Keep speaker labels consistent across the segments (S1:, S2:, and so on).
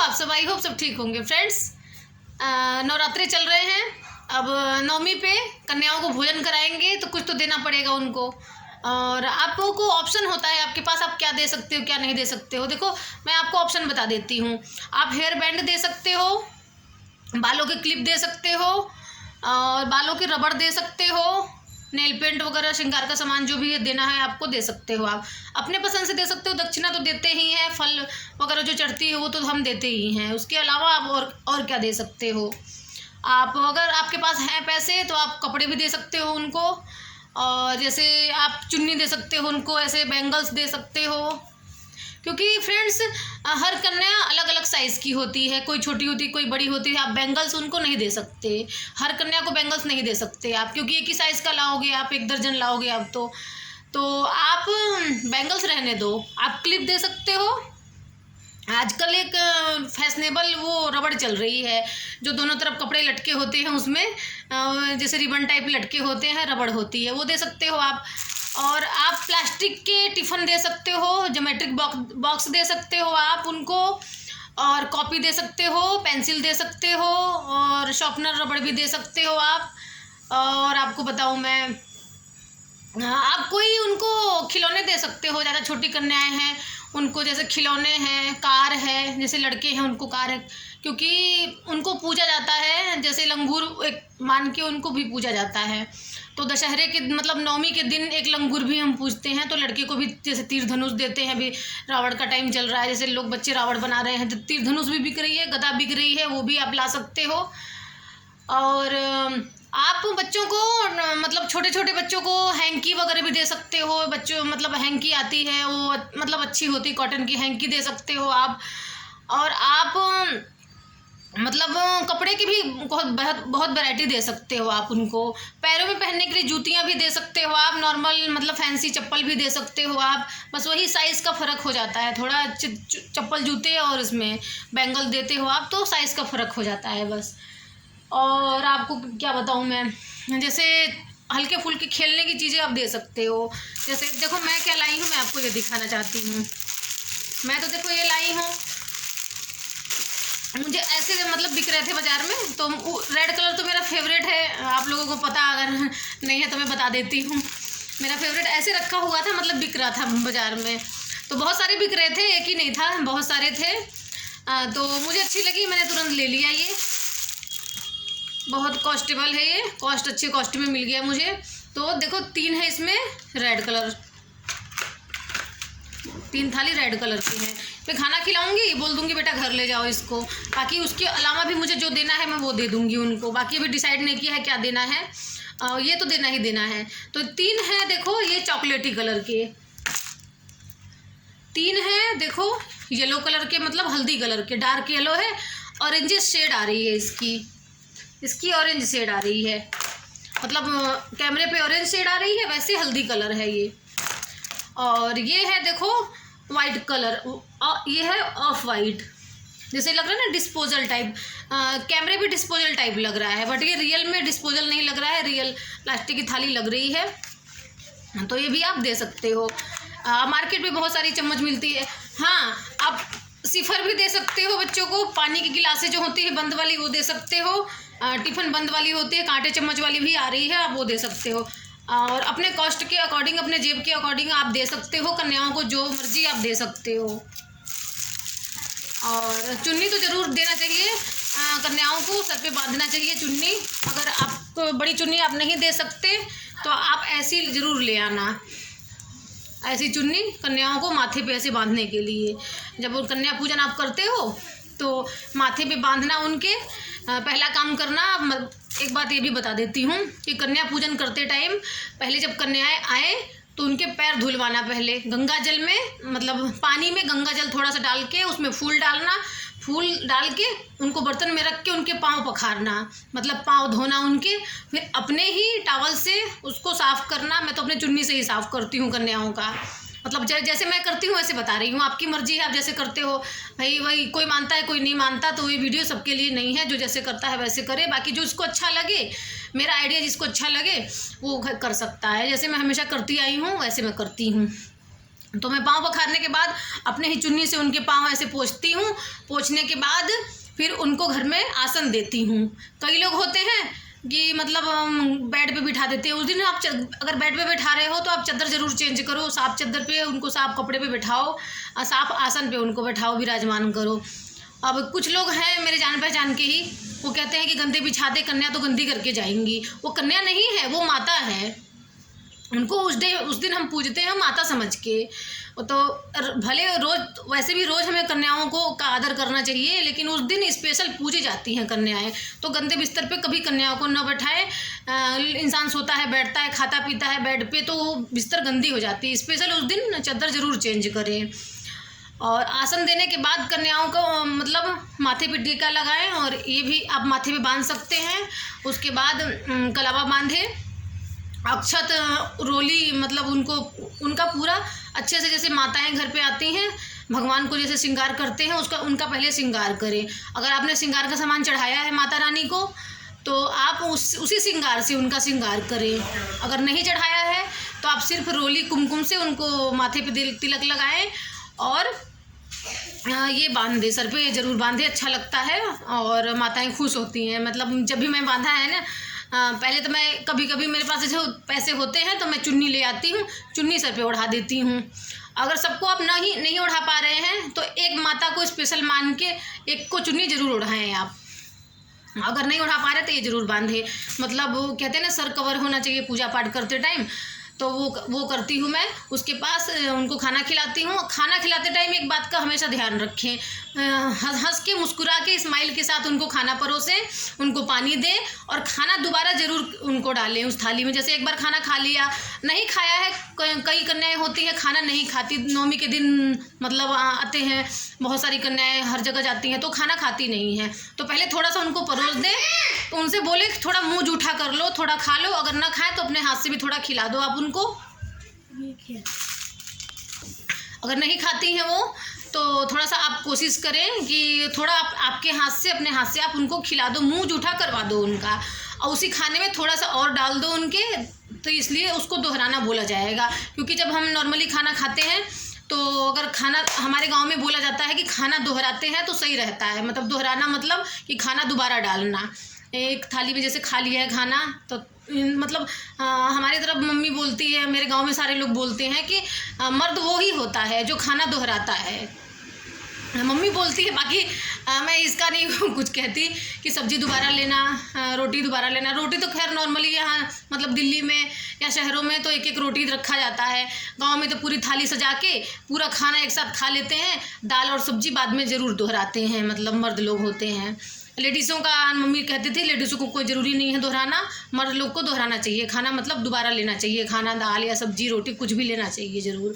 S1: आप सब? I hope सब ठीक होंगे फ्रेंड्स। नवरात्रि चल रहे हैं। अब नवमी पे कन्याओं को भोजन कराएंगे तो कुछ तो देना पड़ेगा उनको, और आपको को ऑप्शन होता है आपके पास, आप क्या दे सकते हो क्या नहीं दे सकते हो। देखो मैं आपको ऑप्शन बता देती हूँ। आप हेयर बैंड दे सकते हो, बालों के क्लिप दे सकते हो, और बालों की रबड़ दे सकते हो, नेल पेंट वगैरह श्रृंगार का सामान जो भी देना है आपको दे सकते हो। आप अपने पसंद से दे सकते हो। दक्षिणा तो देते ही हैं, फल वगैरह जो चढ़ती है वो तो हम देते ही हैं। उसके अलावा आप और क्या दे सकते हो। आप अगर आपके पास हैं पैसे तो आप कपड़े भी दे सकते हो उनको, और जैसे आप चुन्नी दे सकते हो उनको, ऐसे बैंगल्स दे सकते हो। क्योंकि फ्रेंड्स हर कन्या अलग अलग साइज़ की होती है, कोई छोटी होती है कोई बड़ी होती है। आप बैंगल्स उनको नहीं दे सकते, हर कन्या को बैंगल्स नहीं दे सकते आप, क्योंकि एक ही साइज़ का लाओगे आप, 1 दर्जन लाओगे आप तो आप बैंगल्स रहने दो। आप क्लिप दे सकते हो। आजकल एक फैशनेबल वो रबड़ चल रही है जो दोनों तरफ कपड़े लटके होते हैं, उसमें जैसे रिबन टाइप लटके होते हैं, रबड़ होती है, वो दे सकते हो आप। और आप प्लास्टिक के टिफ़िन दे सकते हो, ज्योमेट्रिक बॉक्स दे सकते हो आप उनको, और कॉपी दे सकते हो, पेंसिल दे सकते हो, और शार्पनर रबड़ भी दे सकते हो आप। और आपको बताऊँ मैं, आप कोई उनको खिलौने दे सकते हो। ज़्यादा छोटी कन्याएं हैं उनको जैसे खिलौने हैं, कार है, जैसे लड़के हैं उनको कार है, क्योंकि उनको पूजा जाता है। जैसे लंगूर एक मान के उनको भी पूजा जाता है। तो दशहरे के मतलब नवमी के दिन एक लंगूर भी हम पूजते हैं। तो लड़के को भी जैसे तीर धनुष देते हैं। अभी रावण का टाइम चल रहा है, जैसे लोग बच्चे रावण बना रहे हैं, तो तीर धनुष भी बिक रही है, गदा बिक रही है, वो भी आप ला सकते हो। और आप बच्चों को मतलब छोटे छोटे बच्चों को हैंकी वगैरह भी दे सकते हो। बच्चों मतलब हैंकी आती है वो मतलब अच्छी होती, कॉटन की हैंकी दे सकते हो आप। और आप मतलब कपड़े की भी बहुत वैरायटी दे सकते हो आप उनको। पैरों में पहनने के लिए जूतियाँ भी दे सकते हो आप, नॉर्मल मतलब फैंसी चप्पल भी दे सकते हो आप। बस वही साइज़ का फ़र्क हो जाता है थोड़ा, चप्पल जूते और इसमें बैंगल देते हो आप तो साइज़ का फ़र्क हो जाता है बस। और आपको क्या बताऊँ मैं, जैसे हल्के फुल्के खेलने की चीज़ें आप दे सकते हो। जैसे देखो मैं क्या लाई हूँ, मैं आपको ये दिखाना चाहती हूँ। मैं तो देखो ये लाई हूँ, मुझे ऐसे मतलब बिक रहे थे बाज़ार में। तो रेड कलर तो मेरा फेवरेट है, आप लोगों को पता अगर नहीं है तो मैं बता देती हूँ। मेरा फेवरेट ऐसे रखा हुआ था, मतलब बिक रहा था बाज़ार में। तो बहुत सारे बिक रहे थे, एक ही नहीं था, बहुत सारे थे। तो मुझे अच्छी लगी, मैंने तुरंत ले लिया। ये बहुत कॉस्टेबल है, ये अच्छे कॉस्ट में मिल गया मुझे। तो देखो 3 है इसमें रेड कलर, 3 थाली रेड कलर की है। मैं खाना खिलाऊंगी, बोल दूंगी बेटा घर ले जाओ इसको। बाकी उसके अलावा भी मुझे जो देना है मैं वो दे दूंगी उनको। बाकी अभी डिसाइड नहीं किया है क्या देना है, ये तो देना ही देना है। तो 3 है देखो, ये चॉकलेटी कलर के 3 है। देखो येलो कलर के, मतलब हल्दी कलर के, डार्क येलो है, ऑरेंज शेड आ रही है इसकी ऑरेंज शेड आ रही है। मतलब कैमरे पे ऑरेंज शेड आ रही है, वैसे हल्दी कलर है ये। और ये है देखो वाइट कलर, ये है ऑफ वाइट, जैसे लग रहा है ना डिस्पोजल टाइप। कैमरे पे डिस्पोजल टाइप लग रहा है, बट ये रियल में डिस्पोजल नहीं लग रहा है, रियल प्लास्टिक की थाली लग रही है। तो ये भी आप दे सकते हो। मार्केट में बहुत सारी चम्मच मिलती है। हाँ, आप सिफर भी दे सकते हो बच्चों को। पानी की गिलासें जो होती है बंद वाली वो दे सकते हो। टिफ़िन बंद वाली होती है, कांटे चम्मच वाली भी आ रही है, आप वो दे सकते हो। और अपने कॉस्ट के अकॉर्डिंग, अपने जेब के अकॉर्डिंग आप दे सकते हो। कन्याओं को जो मर्जी आप दे सकते हो। और चुन्नी तो ज़रूर देना चाहिए, कन्याओं को सर पे बांधना चाहिए चुन्नी। अगर आप बड़ी चुन्नी आप नहीं दे सकते तो आप ऐसी ज़रूर ले आना, ऐसी चुन्नी कन्याओं को माथे पे ऐसे बांधने के लिए। जब वो कन्या पूजन आप करते हो तो माथे पे बांधना उनके, पहला काम करना। एक बात ये भी बता देती हूँ कि कन्या पूजन करते टाइम पहले जब कन्याएं आए तो उनके पैर धुलवाना पहले गंगा जल में, मतलब पानी में गंगा जल थोड़ा सा डाल के उसमें फूल डालना, फूल डाल के उनको बर्तन में रख के उनके पाँव पखारना, मतलब पाँव धोना उनके। फिर अपने ही टॉवल से उसको साफ़ करना। मैं तो अपने चुन्नी से ही साफ़ करती हूँ कन्याओं का, मतलब जैसे मैं करती हूँ वैसे बता रही हूँ। आपकी मर्जी है, आप जैसे करते हो भाई, वही कोई मानता है कोई नहीं मानता, तो ये वीडियो सबके लिए नहीं है। जो जैसे करता है वैसे करे। बाकी जो इसको अच्छा लगे, मेरा आइडिया जिसको अच्छा लगे वो कर सकता है। जैसे मैं हमेशा करती आई हूँ वैसे मैं करती हूँ। तो मैं पाँव पखारने के बाद अपने ही चुन्नी से उनके पाँव ऐसे पोंछती हूँ। पोंछने के बाद फिर उनको घर में आसन देती हूँ। कई लोग होते हैं कि मतलब बेड पे बिठा देते हैं। उस दिन आप अगर बेड पे बैठा रहे हो तो आप चादर ज़रूर चेंज करो, साफ चादर पे उनको, साफ कपड़े पे बैठाओ, साफ आसन पे उनको बैठाओ, विराजमान करो। अब कुछ लोग हैं मेरे जान पहचान के ही, वो कहते हैं कि गंदे बिछा दे, कन्या तो गंदी करके जाएंगी। वो कन्या नहीं है, वो माता है। उनको उस दिन हम पूजते हैं माता समझ के। तो भले रोज़, वैसे भी रोज़ हमें कन्याओं को का आदर करना चाहिए, लेकिन उस दिन स्पेशल पूजी जाती हैं कन्याएं। तो गंदे बिस्तर पे कभी कन्याओं को न बैठाएं। इंसान सोता है, बैठता है, खाता पीता है बेड पे, तो बिस्तर गंदी हो जाती है। स्पेशल उस दिन चादर ज़रूर चेंज करें। और आसन देने के बाद कन्याओं को मतलब माथे पे टीका लगाएं, और ये भी आप माथे पे बांध सकते हैं। उसके बाद कलावा बांधे, अक्षत, रोली, मतलब उनका पूरा अच्छे से, जैसे माताएं घर पे आती हैं भगवान को जैसे श्रृंगार करते हैं, उनका पहले श्रृंगार करें। अगर आपने श्रृंगार का सामान चढ़ाया है माता रानी को, तो आप उसी श्रृंगार से उनका श्रृंगार करें। अगर नहीं चढ़ाया है तो आप सिर्फ रोली कुमकुम से उनको माथे पे तिलक लगाएं और ये बांध दे, सर पे ये ज़रूर बांधे, अच्छा लगता है और माताएं खुश होती हैं। मतलब जब भी मैं बांधा है ना, पहले तो मैं कभी कभी मेरे पास जो पैसे होते हैं तो मैं चुन्नी ले आती हूँ, चुन्नी सर पे ओढ़ा देती हूँ। अगर सबको आप नहीं ओढ़ा पा रहे हैं तो एक माता को स्पेशल मान के एक को चुन्नी ज़रूर ओढ़ाएं आप। अगर नहीं उठा पा रहे तो ये ज़रूर बांधे। मतलब वो कहते हैं ना, सर कवर होना चाहिए पूजा पाठ करते टाइम, तो वो करती हूँ मैं। उसके पास उनको खाना खिलाती हूँ। खाना खिलाते टाइम एक बात का हमेशा ध्यान रखें, हंस के मुस्कुरा के स्माइल के साथ उनको खाना परोसें, उनको पानी दें और खाना दोबारा ज़रूर उनको डालें उस थाली में। जैसे एक बार खाना खा लिया, नहीं खाया है, कई कन्याएं होती हैं खाना नहीं खाती, नवमी के दिन मतलब आते हैं बहुत सारी कन्याएं, हर जगह जाती हैं तो खाना खाती नहीं हैं। तो पहले थोड़ा सा उनको परोस दें, तो उनसे बोले थोड़ा मुँह जूठा कर लो, थोड़ा खा लो, अगर ना खाएँ तो अपने हाथ से भी थोड़ा खिला दो आप उनको। अगर नहीं खाती हैं वो, तो थोड़ा सा आप कोशिश करें कि थोड़ा आपके हाथ से, अपने हाथ से आप उनको खिला दो, मुंह जूठा करवा दो उनका, और उसी खाने में थोड़ा सा और डाल दो उनके। तो इसलिए उसको दोहराना बोला जाएगा, क्योंकि जब हम नॉर्मली खाना खाते हैं तो अगर खाना, हमारे गांव में बोला जाता है कि खाना दोहराते हैं तो सही रहता है। मतलब दोहराना मतलब कि खाना दोबारा डालना। एक थाली में जैसे खा लिया है खाना, तो मतलब हमारी तरफ मम्मी बोलती है, मेरे गांव में सारे लोग बोलते हैं कि मर्द वो ही होता है जो खाना दोहराता है, मम्मी बोलती है। बाकी मैं इसका नहीं कुछ कहती कि सब्ज़ी दोबारा लेना, रोटी दोबारा लेना। रोटी तो खैर नॉर्मली यहाँ मतलब दिल्ली में या शहरों में तो एक एक रोटी रखा जाता है। गांव में तो पूरी थाली सजा के पूरा खाना एक साथ खा लेते हैं। दाल और सब्ज़ी बाद में ज़रूर दोहराते हैं, मतलब मर्द लोग होते हैं। लेडीज़ों का मम्मी कहते थे लेडीज़ों को कोई ज़रूरी नहीं है दोहराना, मर्द लोग को दोहराना चाहिए खाना, मतलब दोबारा लेना चाहिए खाना, दाल या सब्ज़ी रोटी कुछ भी लेना चाहिए ज़रूर।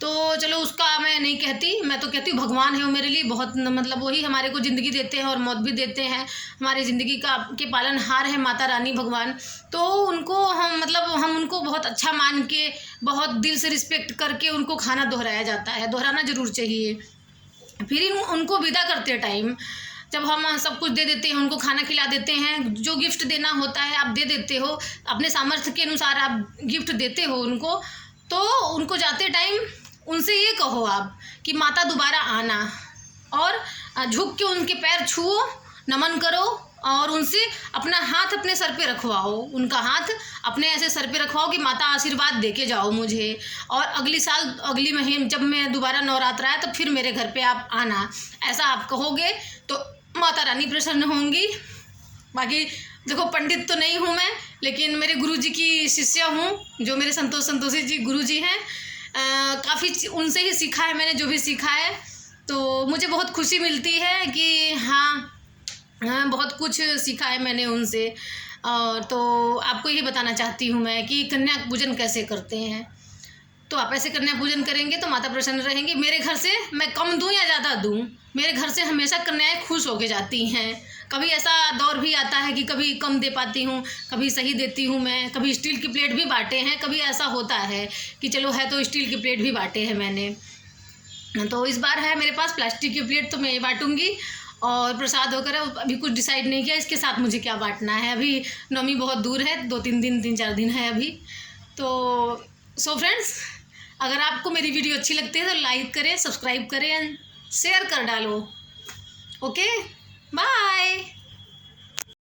S1: तो चलो उसका मैं नहीं कहती, मैं तो कहती हूँ भगवान है वो मेरे लिए बहुत, मतलब वही हमारे को ज़िंदगी देते हैं और मौत भी देते हैं, हमारी ज़िंदगी के पालनहार है माता रानी भगवान। तो उनको हम उनको बहुत अच्छा मान के, बहुत दिल से रिस्पेक्ट करके उनको खाना दोहराया जाता है, दोहराना ज़रूर चाहिए। फिर उनको विदा करते टाइम जब हम सब कुछ दे देते हैं, उनको खाना खिला देते हैं, जो गिफ्ट देना होता है आप दे देते हो, अपने सामर्थ्य के अनुसार आप गिफ्ट देते हो उनको, तो उनको जाते टाइम उनसे ये कहो आप कि माता दोबारा आना, और झुक के उनके पैर छुओ, नमन करो और उनसे अपना हाथ अपने सर पे रखवाओ, उनका हाथ अपने ऐसे सर पे रखवाओ कि माता आशीर्वाद दे के जाओ मुझे, और अगली साल, अगली महीने जब मैं दोबारा नवरात्र आए तो फिर मेरे घर पे आप आना। ऐसा आप कहोगे तो माता रानी प्रसन्न होंगी। बाकी देखो पंडित तो नहीं हूँ मैं, लेकिन मेरे गुरुजी की शिष्य हूँ, जो मेरे संतोषी जी गुरुजी हैं। काफ़ी उनसे ही सीखा है मैंने, जो भी सीखा है, तो मुझे बहुत खुशी मिलती है कि हाँ बहुत कुछ सीखा है मैंने उनसे। तो आपको यही बताना चाहती हूँ मैं कि कन्या पूजन कैसे करते हैं। तो आप ऐसे कन्या पूजन करेंगे तो माता प्रसन्न रहेंगी। मेरे घर से मैं कम दूं या ज़्यादा दूं, मेरे घर से हमेशा कन्याएं खुश होके जाती हैं। कभी ऐसा दौर भी आता है कि कभी कम दे पाती हूँ, कभी सही देती हूँ मैं, कभी स्टील की प्लेट भी बांटे हैं, कभी ऐसा होता है कि चलो है तो स्टील की प्लेट भी बांटे हैं मैंने। तो इस बार है मेरे पास प्लास्टिक की प्लेट, तो मैं ये बांटूँगी। और प्रसाद होकर अभी कुछ डिसाइड नहीं किया इसके साथ मुझे क्या बांटना है। अभी नवमी बहुत दूर है, 2-3 दिन 3-4 दिन है अभी। तो सो फ्रेंड्स, अगर आपको मेरी वीडियो अच्छी लगती है तो लाइक करें, सब्सक्राइब करें एंड शेयर कर डालो। Okay, bye.